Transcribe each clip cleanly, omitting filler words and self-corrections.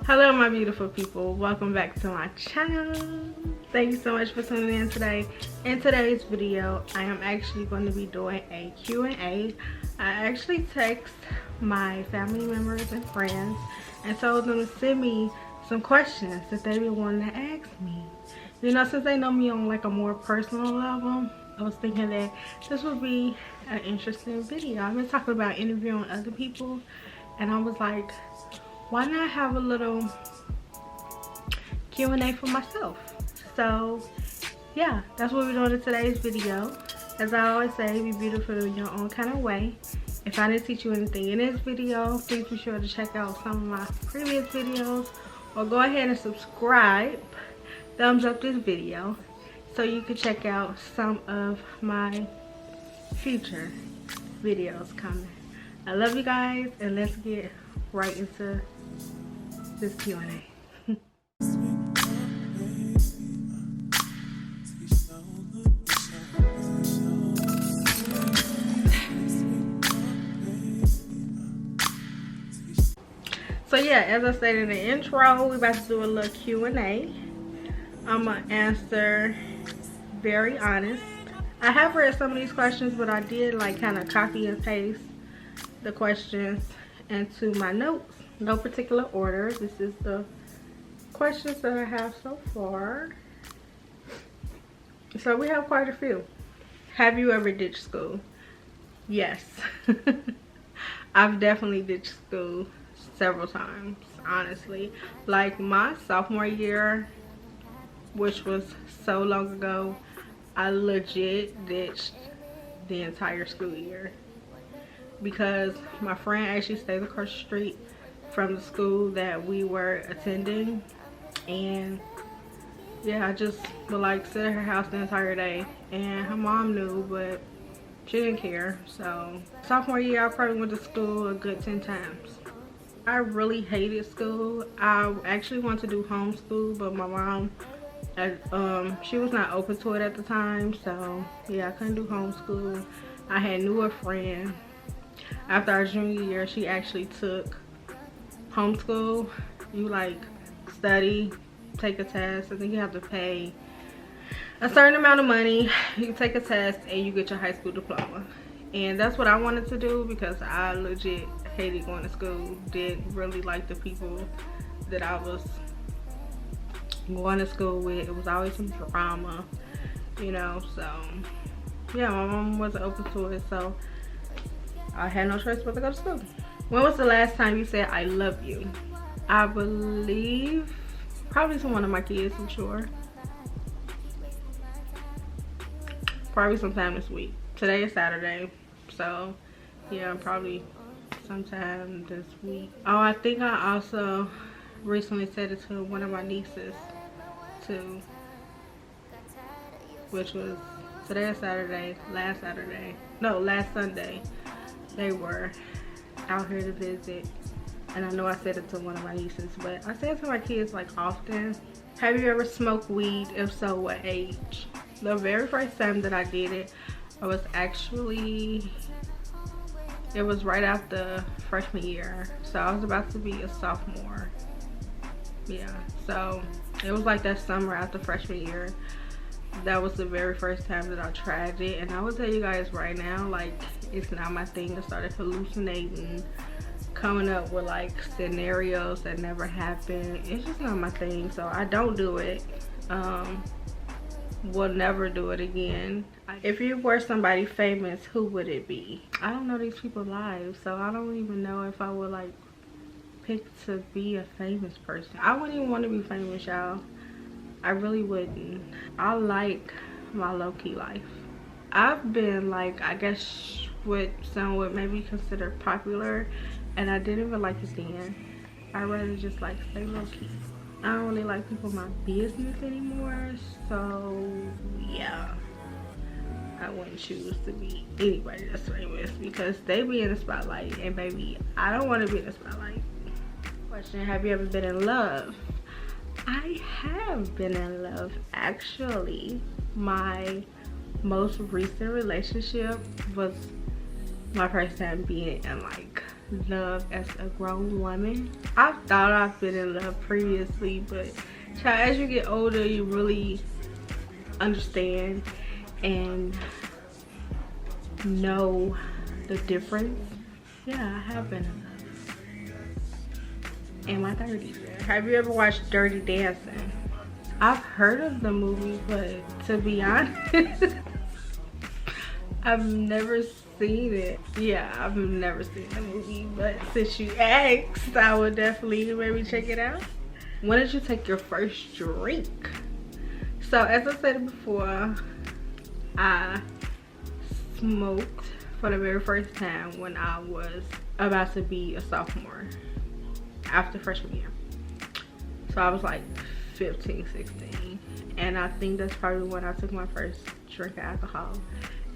Hello my beautiful people, welcome back to my channel. Thank you so much for tuning in today. In today's video I am actually going to be doing a Q&A. I actually text my family members and friends and told them to send me some questions that they been wanting to ask me. You know, since they know me on like a more personal level, I was thinking that this would be an interesting video. I've been talking about interviewing other people and I was like, why not have a little Q&A for myself? So yeah, that's what we're doing in today's video. As I always say, be beautiful in your own kind of way. If I didn't teach you anything in this video, please be sure to check out some of my previous videos or go ahead and subscribe, thumbs up this video so you can check out some of my future videos coming. I love you guys and let's get right into this Q&A. So yeah, as I said in the intro, we're about to do a little Q&A. I'm gonna answer very honest. I have read some of these questions, but I did like kind of copy and paste the questions into my notes. No particular order. This is the questions that I have so far. So we have quite a few. Have you ever ditched school? Yes. I've definitely ditched school several times, honestly. Like my sophomore year, which was so long ago, I legit ditched the entire school year because my friend actually stays across the street from the school that we were attending, and yeah, I just would like sit at her house the entire day, and her mom knew but she didn't care. So sophomore year I probably went to school a good 10 times. I really hated school. I actually wanted to do homeschool, but my mom she was not open to it at the time, so yeah, I couldn't do homeschool. I had knew a friend after our junior year. She actually took homeschool. You like study, take a test, I think you have to pay a certain amount of money, you take a test and you get your high school diploma. And that's what I wanted to do because I legit hated going to school. Didn't really like the people that I was going to school with. It was always some drama, you know. So yeah, my mom wasn't open to it, so I had no choice but to go to school. When was the last time you said I love you? I believe probably to one of my kids, I'm sure. Probably sometime this week. Today is Saturday, so yeah, probably sometime this week. Oh, I think I also recently said it to one of my nieces too, which was today is Saturday, last Sunday they were out here to visit, and I know I said it to one of my nieces, but I say it to my kids like often. Have you ever smoked weed? If so, what age? The very first time that I did it, I was actually, it was right after freshman year, so I was about to be a sophomore. Yeah, so it was like that summer after freshman year. That was the very first time that I tried it, and I will tell you guys right now, like, it's not my thing. I started hallucinating, coming up with like scenarios that never happened. It's just not my thing, so I don't do it. Will never do it again. If you were somebody famous, who would it be? I don't know these people's lives, so I don't even know if I would like pick to be a famous person. I wouldn't even want to be famous, y'all. I really wouldn't. I like my low-key life. I've been like, I guess what some would maybe consider popular, and I didn't even like it then. I'd rather just like stay low-key. I don't really like people in my business anymore, so yeah, I wouldn't choose to be anybody that's famous because they be in the spotlight, and baby, I don't want to be in the spotlight. Question: have you ever been in love? I have been in love. Actually, my most recent relationship was my first time being in like love as a grown woman. I thought I've been in love previously, but child, as you get older, you really understand and know the difference. Yeah, I have been in love in my 30s. Have you ever watched Dirty Dancing? I've heard of the movie, but to be honest, I've never seen it. Yeah, I've never seen the movie, but since you asked, I would definitely maybe check it out. When did you take your first drink? So as I said before, I smoked for the very first time when I was about to be a sophomore after freshman year. So I was like 15, 16, and I think that's probably when I took my first drink of alcohol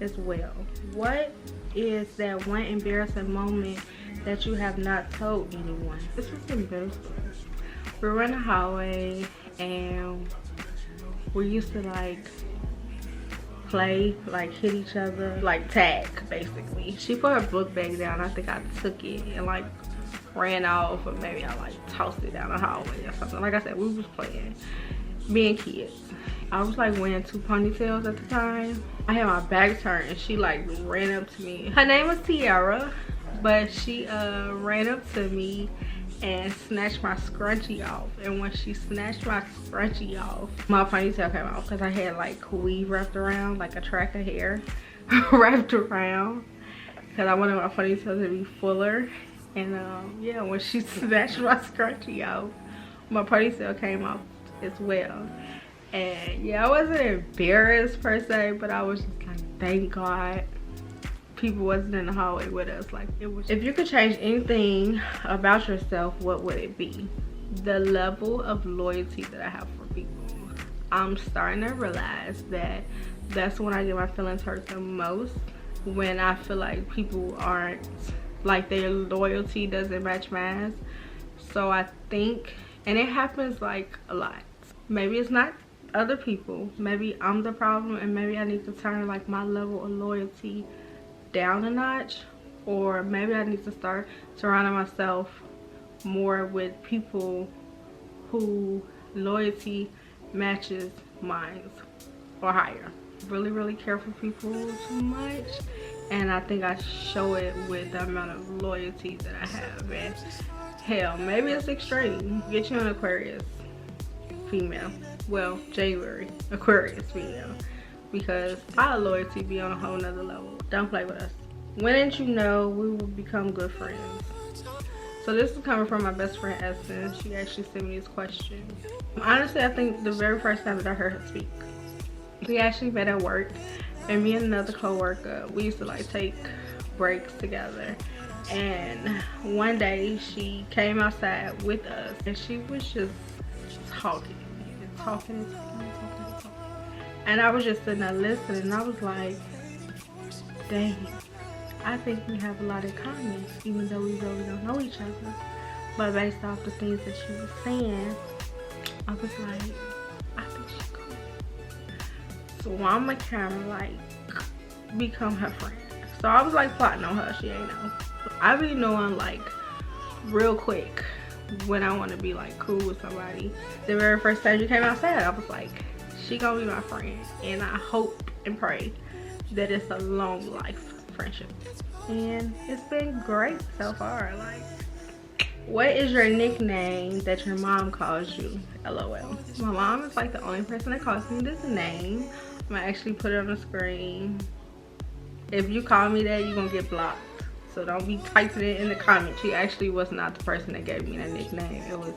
as well. What is that one embarrassing moment that you have not told anyone? This was in middle school. We were in the hallway and we used to like play, like hit each other, like tag basically. She put her book bag down. I think I took it and like ran off, or maybe I like tossed it down the hallway or something. Like I said, we was playing, being kids. I was like wearing 2 ponytails at the time. I had my back turned and she like ran up to me. Her name was Tiara, but she ran up to me and snatched my scrunchie off. And when she snatched my scrunchie off, my ponytail came off because I had like weave wrapped around, like a track of hair wrapped around, because I wanted my ponytail to be fuller. And yeah, when she snatched my scrunchie off, my ponytail came off as well. And yeah, I wasn't embarrassed per se, but I was just like, thank God people wasn't in the hallway with us. Like, it was. If you could change anything about yourself, what would it be? The level of loyalty that I have for people. I'm starting to realize that that's when I get my feelings hurt the most, when I feel like people aren't, like their loyalty doesn't match mine. So I think, and it happens like a lot. Maybe it's not other people, maybe I'm the problem, and maybe I need to turn like my level of loyalty down a notch, or maybe I need to start surrounding myself more with people who loyalty matches mine or higher. Really care for people too much, and I think I show it with the amount of loyalty that I have. And hell, maybe it's extreme. Get you an Aquarius female, well, January Aquarius female, because our loyalty be on a whole nother level. Don't play with us. When did you know we would become good friends? So this is coming from my best friend Essence. She actually sent me this question. Honestly, I think the very first time that I heard her speak, we actually met at work, and me and another co-worker, we used to like take breaks together. And one day she came outside with us, and she was just talking. And I was just sitting there listening, and I was like, dang, I think we have a lot in common, even though we really don't know each other. But based off the things that she was saying, I was like, I think she's cool. So I'm gonna kind of like become her friend. So I was like plotting on her. She ain't know. I be knowing like real quick when I want to be like cool with somebody. The very first time you came outside, I was like, she gonna be my friend, and I hope and pray that it's a long life friendship. And it's been great so far. Like, what is your nickname that your mom calls you? LOL. My mom is like the only person that calls me this name. I'm gonna actually put it on the screen. If you call me that, you're gonna get blocked. So don't be typing it in the comments. She actually was not the person that gave me that nickname. It was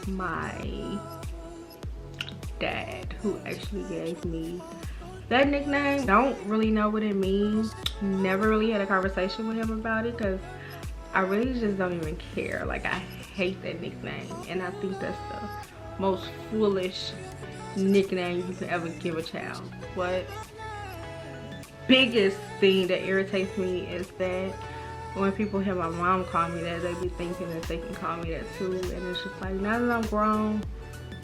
my dad who actually gave me that nickname. Don't really know what it means. Never really had a conversation with him about it, because I really just don't even care. Like, I hate that nickname, and I think that's the most foolish nickname you could ever give a child. But biggest thing that irritates me is that when people hear my mom call me that, they be thinking that they can call me that too. And it's just like, now that I'm grown,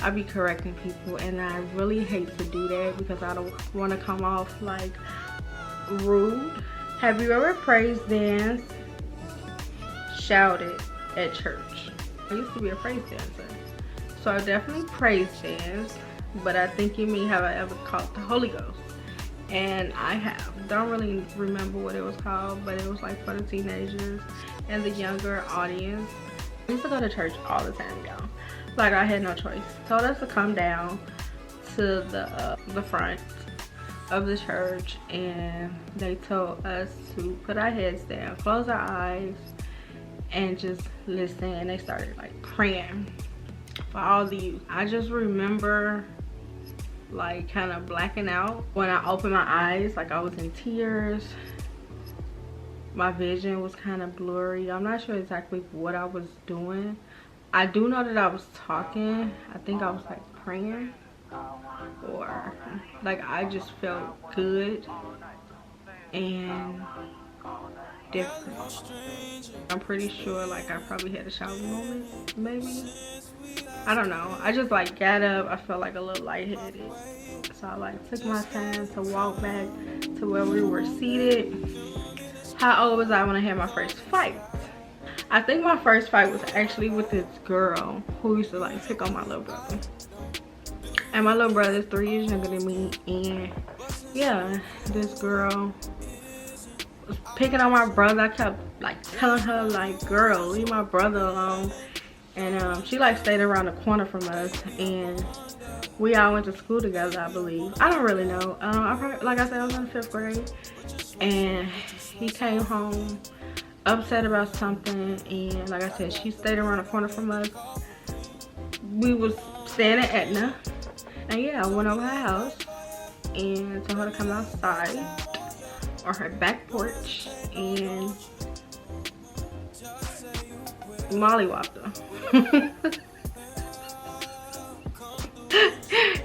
I be correcting people, and I really hate to do that because I don't want to come off like rude. Have you ever praise danced shouted at church. I used to be a praise dancer, so I definitely praise dance, but I think you mean have I ever caught the Holy Ghost? And I have. Don't really remember what it was called, but it was like for the teenagers and the younger audience. I used to go to church all the time, y'all. Like I had no choice. Told us to come down to the front of the church, and they told us to put our heads down, close our eyes, and just listen. And they started like praying for all the youth. I just remember like kind of blacking out when I opened my eyes. Like I was in tears. My vision was kind of blurry. I'm not sure exactly what I was doing. I do know that I was talking. I think I was like praying, or like I just felt good and different. I'm pretty sure like I probably had a shower moment, maybe. I don't know. I just like got up. I felt like a little lightheaded, so I like took my time to walk back to where we were seated. How old was I when I had my first fight? I think my first fight was actually with this girl who used to like pick on my little brother. And my little brother is 3 years younger than me, and yeah, this girl was picking on my brother. I kept like telling her like, girl, leave my brother alone. And she like stayed around the corner from us, and we all went to school together, I believe. I don't really know. Like I said, I was in the 5th grade, and he came home upset about something, and like I said, she stayed around the corner from us. We was staying at Etna, and yeah, I went over her house and told her to come outside or her back porch and mollywopped her.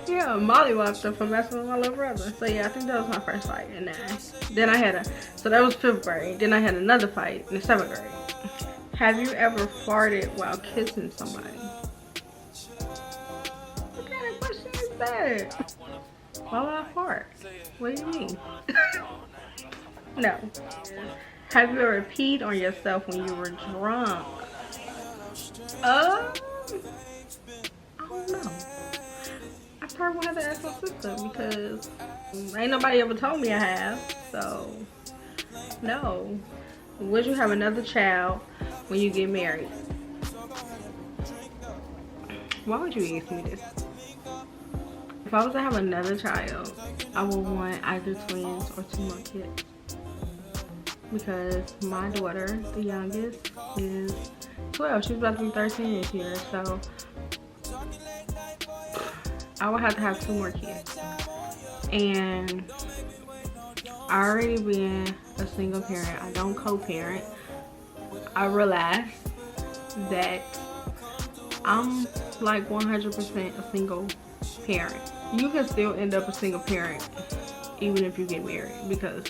Yeah, mollywopped her for messing with my little brother. So yeah, I think that was my first fight. And then I had so that was 5th grade. Then I had another fight in the 7th grade. Have you ever farted while kissing somebody? What kind of question is that? Why would I fart? What do you mean? No. Have you ever peed on yourself when you were drunk? I don't know. I probably have to ask my sister, because ain't nobody ever told me I have. So no. Would you have another child when you get married? Why would you ask me this? If I was to have another child, I would want either twins or 2 more kids, because my daughter, the youngest, is 12. She's about to be 13 this year, so I would have to have 2 more kids. And I already been a single parent. I don't co-parent. I realized that I'm like 100% a single parent. You can still end up a single parent even if you get married, because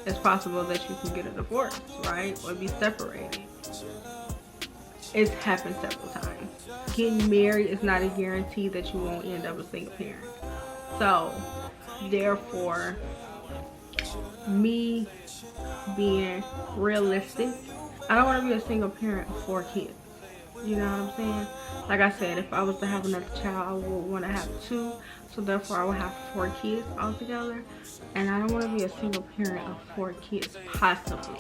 it's possible that you can get a divorce, right? Or be separated. It's happened several times. Getting married is not a guarantee that you won't end up a single parent. So, therefore, me being realistic, I don't want to be a single parent of 4 kids. You know what I'm saying? Like I said, if I was to have another child, I would want to have 2. So therefore, I would have 4 kids altogether. And I don't want to be a single parent of 4 kids, possibly.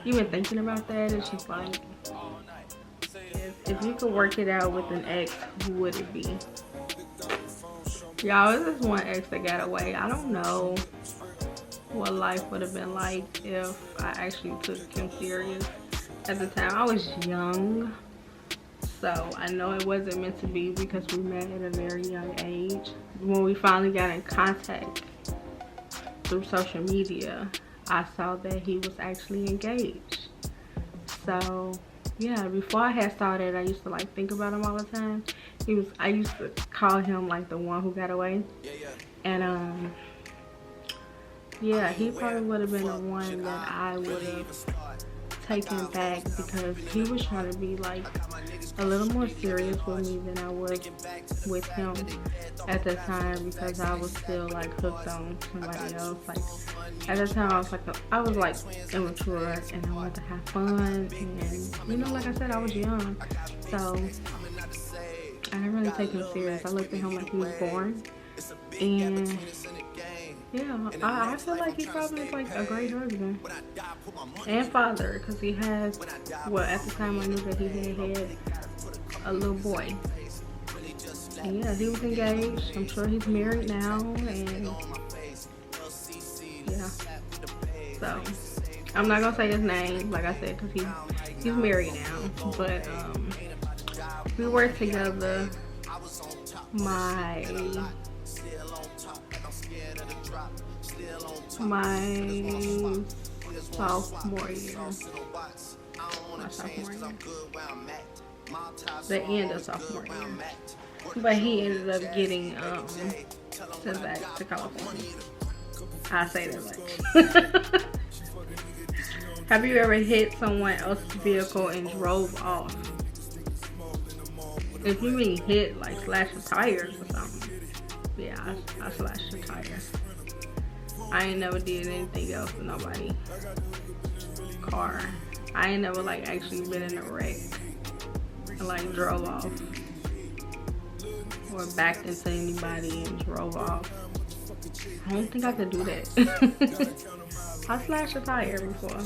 You been thinking about that? It's just like, if you could work it out with an ex, who would it be? Y'all, this is one ex that got away. I don't know what life would have been like if I actually took him serious. At the time, I was young, so I know it wasn't meant to be, because we met at a very young age. When we finally got in contact through social media, I saw that he was actually engaged. So yeah, before I had started, I used to like think about him all the time. I used to call him like the one who got away. And yeah, he probably would have been the one that I would have taken back because he was trying to be like a little more serious with me than I was with him at the time, because I was still like hooked on somebody else. Like at the time I was like immature and I wanted to have fun, and you know, like I said, I was young, so I didn't really take him serious. I looked at him like he was born, and yeah, I feel like he probably is like a great husband and father, because he has, well, at the time I knew that he had a little boy. And yeah, he was engaged. I'm sure he's married now, and yeah. So I'm not gonna say his name, like I said, because he's married now. But we were together my sophomore year. My sophomore year. The end of sophomore year. But he ended up getting sent back to California. I say that much. Have you ever hit someone else's vehicle and drove off? If you mean hit, like slash the tires or something, yeah, I slashed the tires. I ain't never did anything else with nobody car. I ain't never like actually been in a wreck and like drove off or backed into anybody and drove off. I don't think I could do that. I slashed a tire before.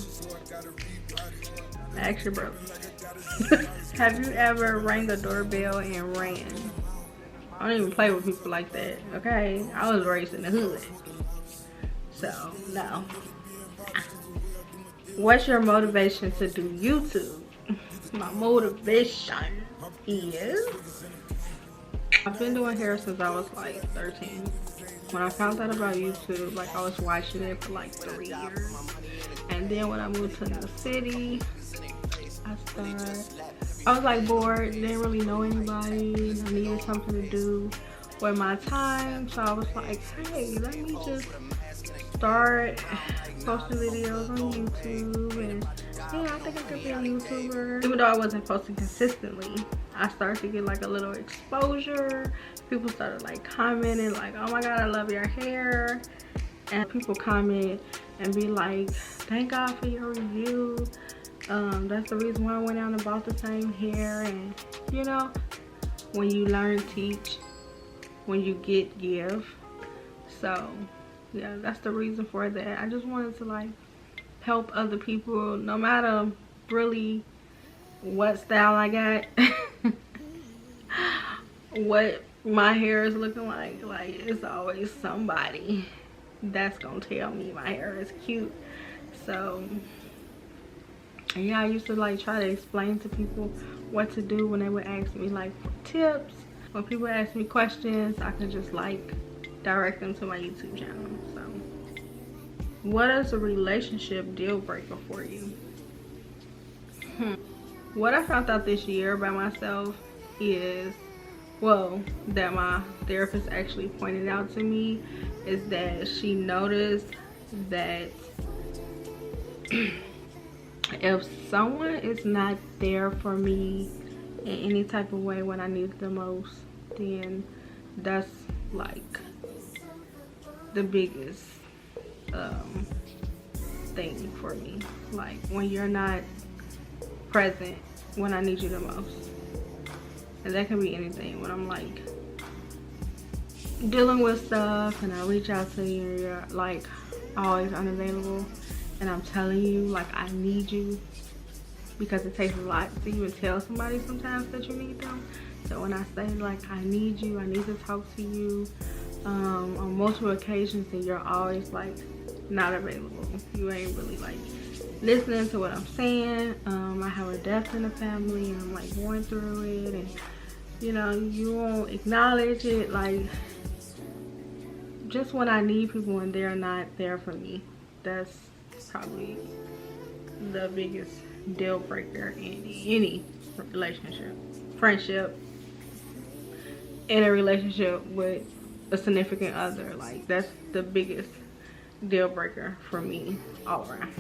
Ask your brother. Have you ever rang a doorbell and ran? I don't even play with people like that, okay? I was raised in the hood. So, no. What's your motivation to do YouTube? My motivation is, I've been doing hair since I was like 13. When I found out about YouTube, like I was watching it for like 3 years. And then when I moved to the city, I was like bored, didn't really know anybody, and I needed something to do with my time. So I was like, hey, let me just start posting videos on YouTube, and yeah, I think I could be a YouTuber. Even though I wasn't posting consistently, I started to get like a little exposure. People started like commenting like, oh my god, I love your hair. And people comment and be like, thank God for your review. That's the reason why I went out and bought the same hair. And you know, when you learn, teach. When you get, give. So yeah, that's the reason for that. I just wanted to like help other people, no matter really what style I got, what my hair is looking like it's always somebody that's gonna tell me my hair is cute. So yeah, I used to like try to explain to people what to do when they would ask me like for tips. When people ask me questions, I can just like direct them to my YouTube channel. So what is a relationship deal breaker for you? What I found out this year about myself is, well, that my therapist actually pointed out to me, is that she noticed that if someone is not there for me in any type of way when I need it the most, then that's like the biggest thing for me. Like when you're not present when I need you the most. And that can be anything. When I'm like dealing with stuff and I reach out to you and you're like always unavailable, and I'm telling you like I need you, because it takes a lot to even tell somebody sometimes that you need them. So when I say like I need you, I need to talk to you on multiple occasions, and you're always like not available, you ain't really like listening to what I'm saying. I have a death in the family and I'm like going through it, and you know, you won't acknowledge it. Like just when I need people and they're not there for me, that's probably the biggest deal breaker in any relationship, friendship, in a relationship with a significant other. Like that's the biggest deal breaker for me all around.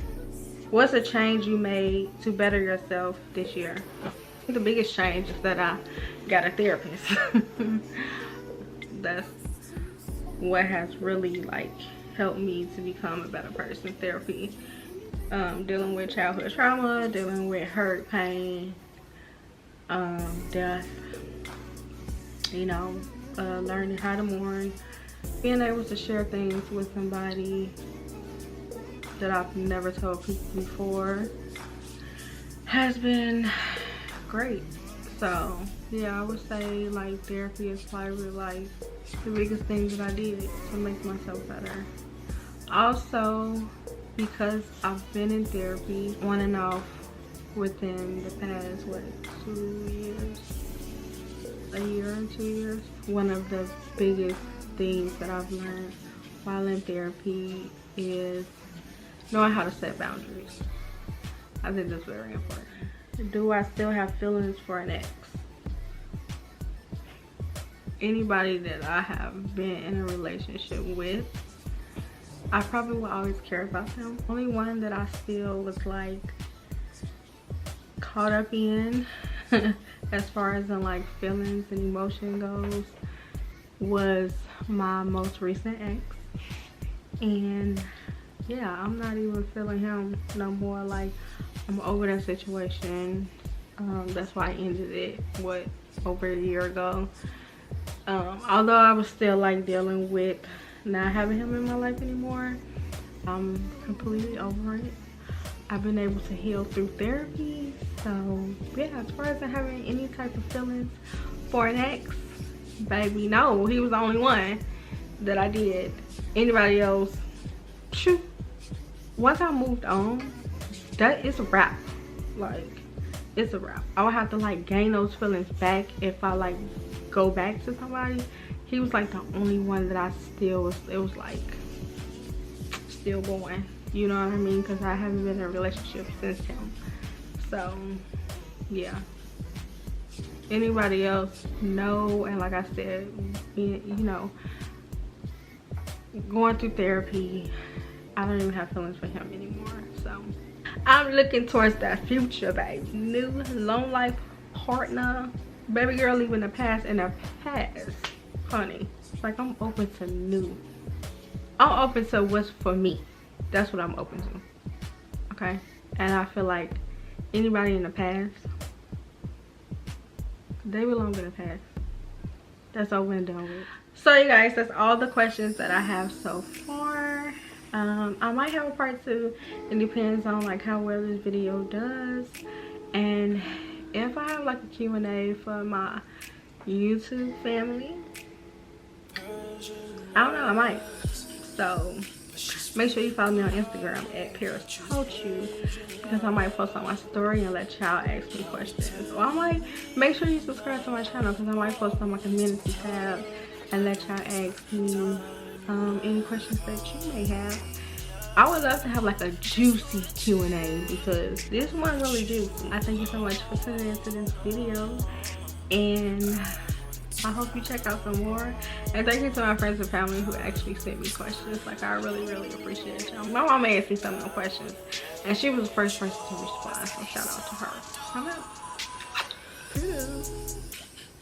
What's a change you made to better yourself this year? The biggest change is that I got a therapist. That's what has really like helped me to become a better person. Therapy, dealing with childhood trauma, dealing with hurt, pain, death, you know, learning how to mourn, being able to share things with somebody that I've never told people before has been great. So yeah, I would say like therapy is probably like the biggest thing that I did to make myself better. Also, because I've been in therapy on and off within the past, what, 2 years, a year and 2 years, one of the biggest things that I've learned while in therapy is knowing how to set boundaries. I think that's very important. Do I still have feelings for an ex? Anybody that I have been in a relationship with, I probably will always care about them. Only one that I still was like caught up in as far as in like feelings and emotion goes was my most recent ex. And yeah, I'm not even feeling him no more. Like, I'm over that situation. That's why I ended it, what, over a year ago. Although I was still like dealing with not having him in my life anymore, I'm completely over it. I've been able to heal through therapy. So yeah, as far as having any type of feelings for an ex, baby, no, he was the only one that I did. Anybody else, shoot. Once I moved on, that is a wrap. Like, it's a wrap. I would have to like gain those feelings back if I like go back to somebody. He was like the only one that I still was, it was like still going, you know what I mean? Because I haven't been in a relationship since him. So yeah, anybody else, no. And like I said, you know, going through therapy, I don't even have feelings for him anymore. So I'm looking towards that future, baby. New long life partner, baby girl, leaving the past in the past, honey. Like, I'm open to new. I'm open to what's for me. That's what I'm open to. Okay? And I feel like anybody in the past, they belong in the past. That's over and done with. So you guys, that's all the questions that I have so far. I might have a part 2. It depends on like how well this video does, and if I have like a Q&A for my YouTube family. I don't know, I might. So make sure you follow me on Instagram at Paristaughtyu, because I might post on my story and let y'all ask me questions. Or I might make sure you subscribe to my channel, because I might post on my community tab and let y'all ask me any questions that you may have. I would love to have like a juicy Q&A, because this one really juicy. I thank you so much for tuning into this video, and I hope you check out some more. And thank you to my friends and family who actually sent me questions. Like, I really, really appreciate y'all. My mom asked me some of the questions, and she was the first person to respond, so shout out to her. I'm out. Toodles.